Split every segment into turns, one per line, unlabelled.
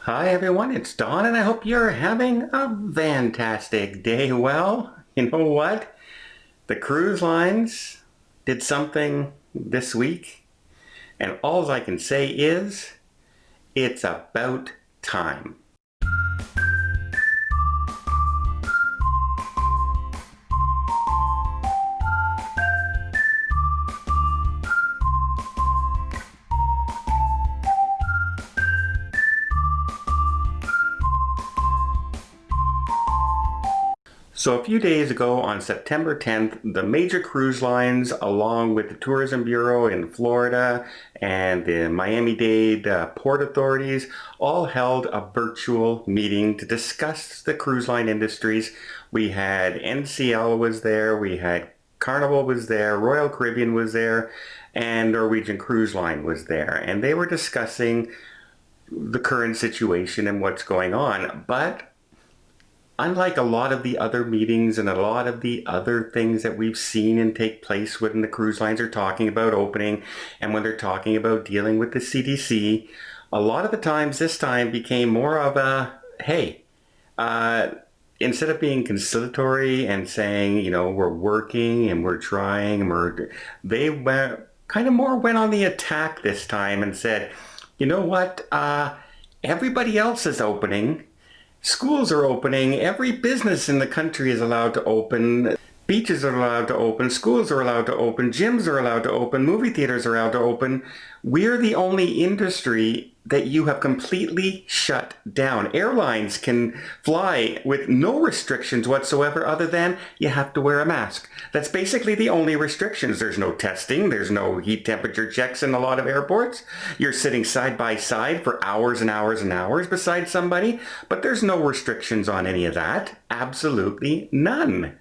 Hi everyone, it's Don and I hope you're having a fantastic day. Well, you know what? The cruise lines did something this week, and all I can say is it's about time. So a few days ago on September 10th, the major cruise lines along with the Tourism Bureau in Florida and the Miami-Dade port authorities all held a virtual meeting to discuss the cruise line industries. We had NCL was there, we had Carnival was there, Royal Caribbean was there, and Norwegian Cruise Line was there. And they were discussing the current situation and what's going on. But unlike a lot of the other meetings and a lot of the other things that we've seen and take place when the cruise lines are talking about opening and when they're talking about dealing with the CDC, a lot of the times this time became more of a, hey, uh, instead of being conciliatory and saying, we're working and we're trying and they went, kind of more went on the attack this time and said, you know what, everybody else is opening. Schools are opening. Every business in the country is allowed to open. Beaches are allowed to open. Schools are allowed to open. Gyms are allowed to open. Movie theaters are allowed to open. We're the only industry that you have completely shut down. Airlines can fly with no restrictions whatsoever other than you have to wear a mask. That's basically the only restrictions. There's no testing. There's no heat temperature checks in a lot of airports. You're sitting side by side for hours and hours and hours beside somebody, but there's no restrictions on any of that. Absolutely none.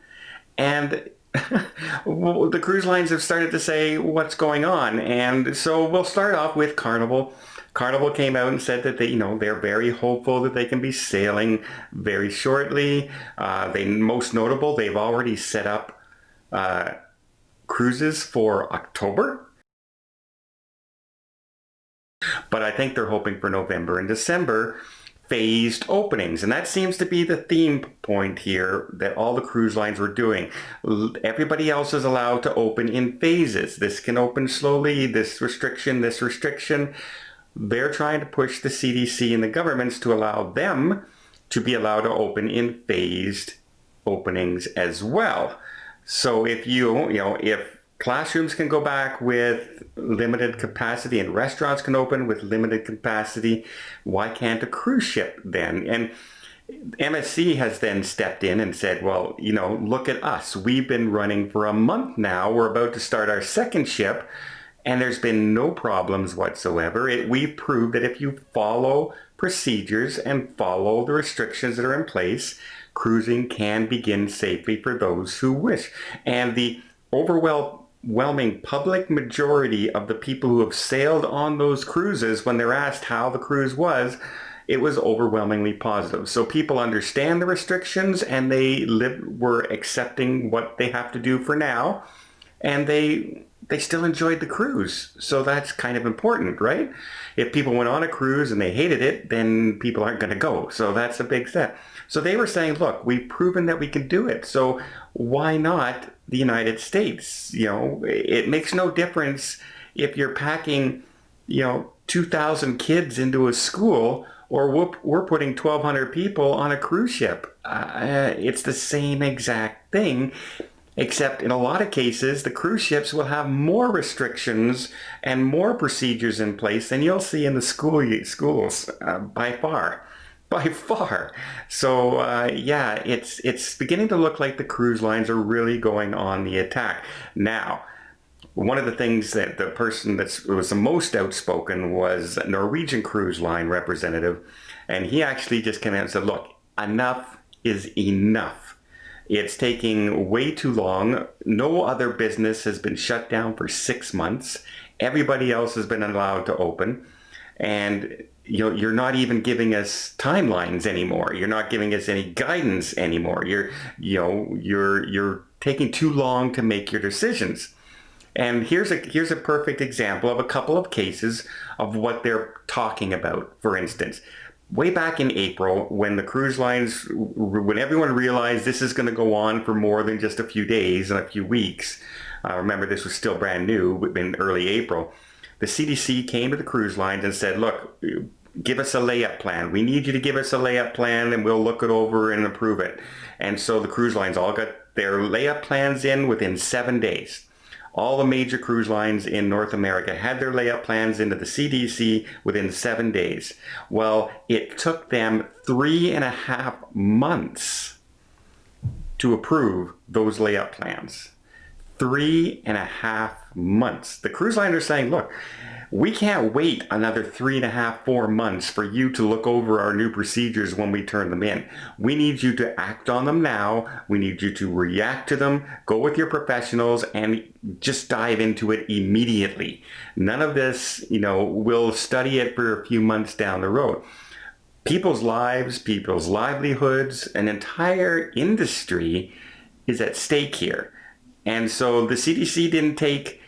And the cruise lines have started to say what's going on. And so we'll start off with Carnival. Carnival came out and said that they're very hopeful that they can be sailing very shortly. Most notable, they've already set up cruises for October. But I think they're hoping for November and December phased openings. And that seems to be the theme point here that all the cruise lines were doing. Everybody else is allowed to open in phases. This can open slowly, this restriction, this restriction. They're trying to push the CDC and the governments to allow them to be allowed to open in phased openings as well. So if if classrooms can go back with limited capacity and restaurants can open with limited capacity, why can't a cruise ship then? And MSC has then stepped in and said, well, look at us. We've been running for a month now. We're about to start our second ship, and there's been no problems whatsoever. We've proved that if you follow procedures and follow the restrictions that are in place, cruising can begin safely for those who wish. And the overwhelming public majority of the people who have sailed on those cruises, when they're asked how the cruise was, it was overwhelmingly positive. So people understand the restrictions and were accepting what they have to do for now, and they still enjoyed the cruise. So that's kind of important, right? If people went on a cruise and they hated it, then people aren't going to go. So that's a big step. So they were saying, look, we've proven that we can do it. So why not the United States? It makes no difference if you're packing, 2,000 kids into a school or we're putting 1,200 people on a cruise ship. It's the same exact thing. Except in a lot of cases, the cruise ships will have more restrictions and more procedures in place than you'll see in the schools by far. By far. So it's beginning to look like the cruise lines are really going on the attack. Now, one of the things that the person that was the most outspoken was a Norwegian Cruise Line representative. And he actually just came out and said, look, enough is enough. It's taking way too long. No other business has been shut down for 6 months. Everybody else has been allowed to open. And you're not even giving us timelines anymore. You're not giving us any guidance anymore. You're taking too long to make your decisions. And here's a perfect example of a couple of cases of what they're talking about. For instance, way back in April, when the cruise lines, when everyone realized this is going to go on for more than just a few days and a few weeks, remember this was still brand new in early April, the CDC came to the cruise lines and said, look, give us a layup plan. We need you to give us a layup plan and we'll look it over and approve it. And so the cruise lines all got their layup plans in within 7 days. All the major cruise lines in North America had their layup plans into the CDC within 7 days. Well, it took them 3.5 months to approve those layup plans. 3.5 months. The cruise lines are saying, look, we can't wait another 3.5, 4 months for you to look over our new procedures when we turn them in. We need you to act on them now. We need you to react to them, go with your professionals, and just dive into it immediately. None of this, we'll study it for a few months down the road. People's lives, people's livelihoods, an entire industry is at stake here. And so the CDC didn't take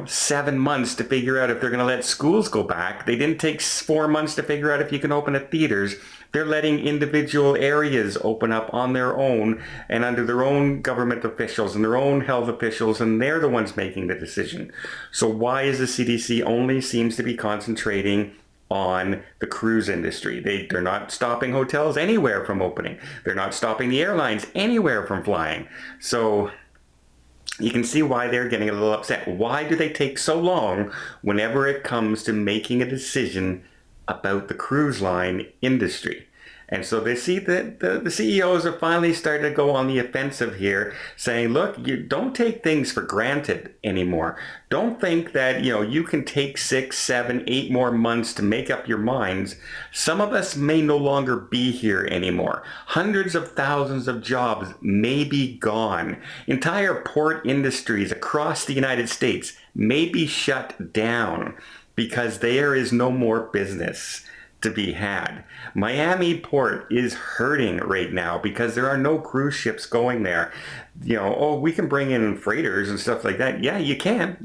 7 months to figure out if they're going to let schools go back. They didn't take 4 months to figure out if you can open at theaters. They're letting individual areas open up on their own and under their own government officials and their own health officials, and they're the ones making the decision. So why is the CDC only seems to be concentrating on the cruise industry? They're not stopping hotels anywhere from opening. They're not stopping the airlines anywhere from flying. So you can see why they're getting a little upset. Why do they take so long whenever it comes to making a decision about the cruise line industry? And so they see that the CEOs have finally started to go on the offensive here, saying, look, you don't take things for granted anymore. Don't think that, you can take 6, 7, 8 more months to make up your minds. Some of us may no longer be here anymore. Hundreds of thousands of jobs may be gone. Entire port industries across the United States may be shut down because there is no more business to be had. Miami port is hurting right now because there are no cruise ships going there. We can bring in freighters and stuff like that. Yeah, you can,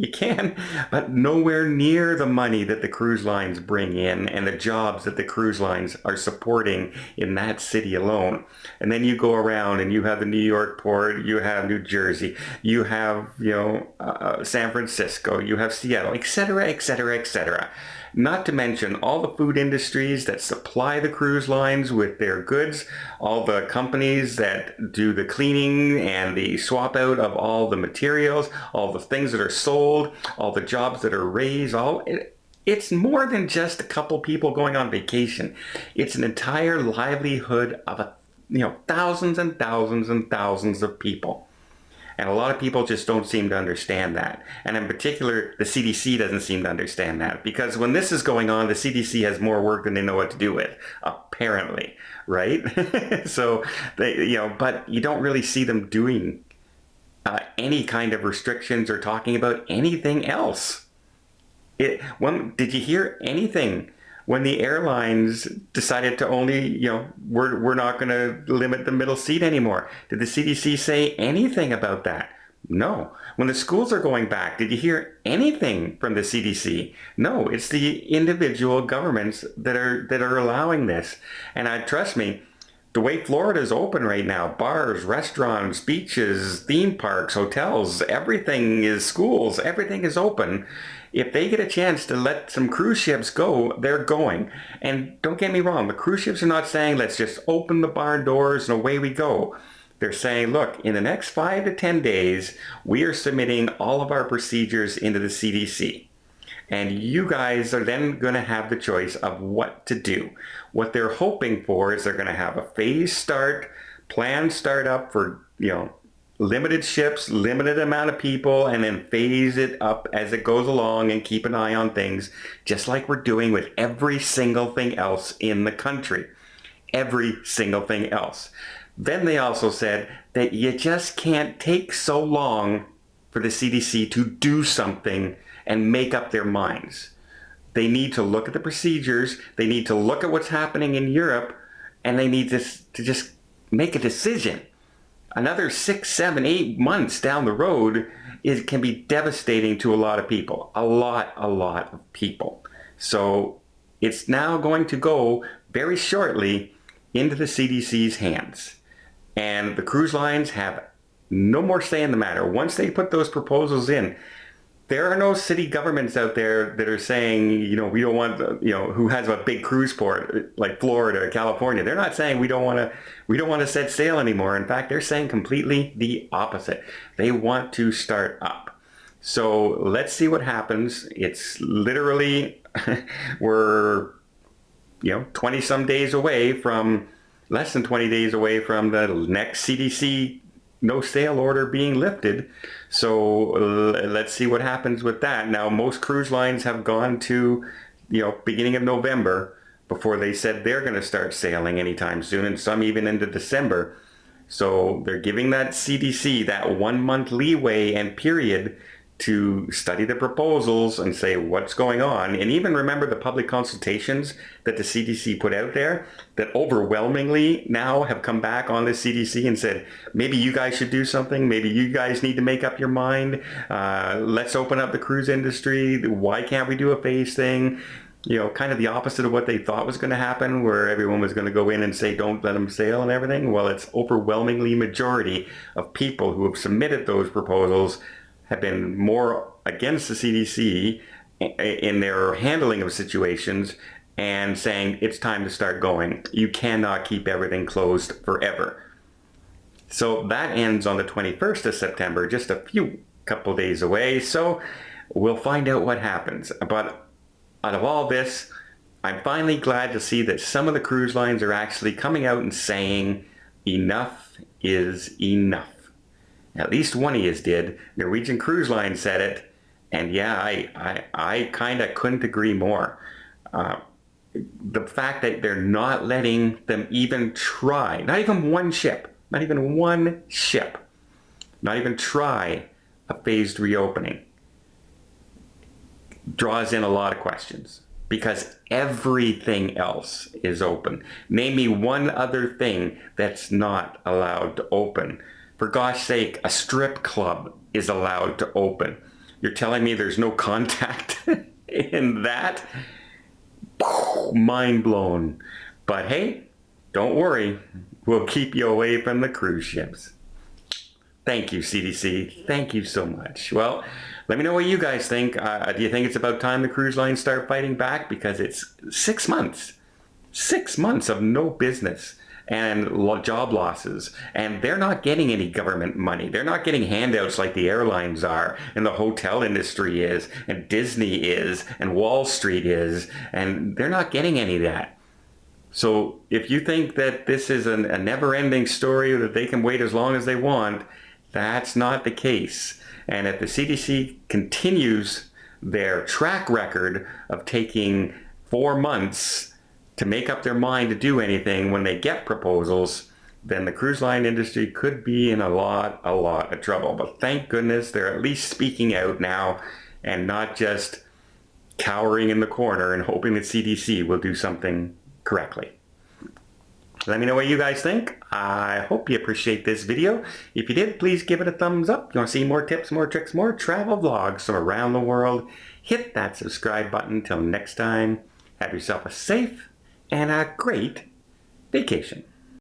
but nowhere near the money that the cruise lines bring in and the jobs that the cruise lines are supporting in that city alone. And then you go around and you have the New York port, you have New Jersey, you have, San Francisco, you have Seattle, etc., etc., etc. Not to mention all the food industries that supply the cruise lines with their goods, all the companies that do the cleaning and the swap out of all the materials, all the things that are sold, all the jobs that are raised, it's more than just a couple people going on vacation. It's an entire livelihood of thousands and thousands and thousands of people. And a lot of people just don't seem to understand that. And in particular, the CDC doesn't seem to understand that. Because when this is going on, the CDC has more work than they know what to do with, apparently, right? So, but you don't really see them doing any kind of restrictions or talking about anything else. Did you hear anything when the airlines decided to only, we're not going to limit the middle seat anymore? Did the CDC say anything about that? No. When the schools are going back, did you hear anything from the CDC? No. It's the individual governments that are allowing this. And trust me, the way Florida is open right now, bars, restaurants, beaches, theme parks, hotels, everything is schools, everything is open. If they get a chance to let some cruise ships go, they're going. And don't get me wrong, the cruise ships are not saying, let's just open the barn doors and away we go. They're saying, look, in the next 5 to 10 days, we are submitting all of our procedures into the CDC. And you guys are then going to have the choice of what to do. What they're hoping for is they're going to have a phased start, planned startup for, limited ships, limited amount of people, and then phase it up as it goes along and keep an eye on things, just like we're doing with every single thing else in the country. Every single thing else. Then they also said that you just can't take so long for the CDC to do something and make up their minds. They need to look at the procedures, they need to look at what's happening in Europe, and they need to just make a decision. Another 6, 7, 8 months down the road can be devastating to a lot of people. A lot of people. So it's now going to go very shortly into the CDC's hands. And the cruise lines have no more say in the matter. Once they put those proposals in, there are no city governments out there that are saying, we don't want, who has a big cruise port like Florida, California. They're not saying we don't want to set sail anymore. In fact, they're saying completely the opposite. They want to start up. So let's see what happens. It's literally, we're, 20 some days away from, less than 20 days away from the next CDC no sail order being lifted. So let's see what happens with that. Now, most cruise lines have gone to, beginning of November before they said they're going to start sailing anytime soon, and some even into December. So they're giving that CDC that 1 month leeway and period to study the proposals and say what's going on. And even remember the public consultations that the CDC put out there that overwhelmingly now have come back on the CDC and said, maybe you guys should do something. Maybe you guys need to make up your mind. Let's open up the cruise industry. Why can't we do a phase thing? Kind of the opposite of what they thought was going to happen, where everyone was going to go in and say, don't let them sail and everything. Well, it's overwhelmingly majority of people who have submitted those proposals have been more against the CDC in their handling of situations and saying it's time to start going. You cannot keep everything closed forever. So that ends on the 21st of September, just a couple days away. So we'll find out what happens. But out of all this, I'm finally glad to see that some of the cruise lines are actually coming out and saying enough is enough. At least one of you did. Norwegian Cruise Line said it, and yeah, I kind of couldn't agree more. The fact that they're not letting them even try, not even one ship, not even try a phased reopening, draws in a lot of questions, because everything else is open. Name me one other thing that's not allowed to open. For gosh sake, a strip club is allowed to open. You're telling me there's no contact in that? Mind blown. But hey, don't worry. We'll keep you away from the cruise ships. Thank you, CDC. Thank you so much. Well, let me know what you guys think. Do you think it's about time the cruise lines start fighting back? Because it's 6 months. 6 months of no business and job losses, and they're not getting any government money. They're not getting handouts like the airlines are, and the hotel industry is, and Disney is, and Wall Street is, and they're not getting any of that. So if you think that this is a never-ending story, that they can wait as long as they want, that's not the case. And if the CDC continues their track record of taking 4 months to make up their mind to do anything when they get proposals, then the cruise line industry could be in a lot of trouble. But thank goodness they're at least speaking out now and not just cowering in the corner and hoping that CDC will do something correctly. Let me know what you guys think. I hope you appreciate this video. If you did, please give it a thumbs up. If you want to see more tips, more tricks, more travel vlogs from around the world, hit that subscribe button. Till next time, have yourself a safe and a great vacation.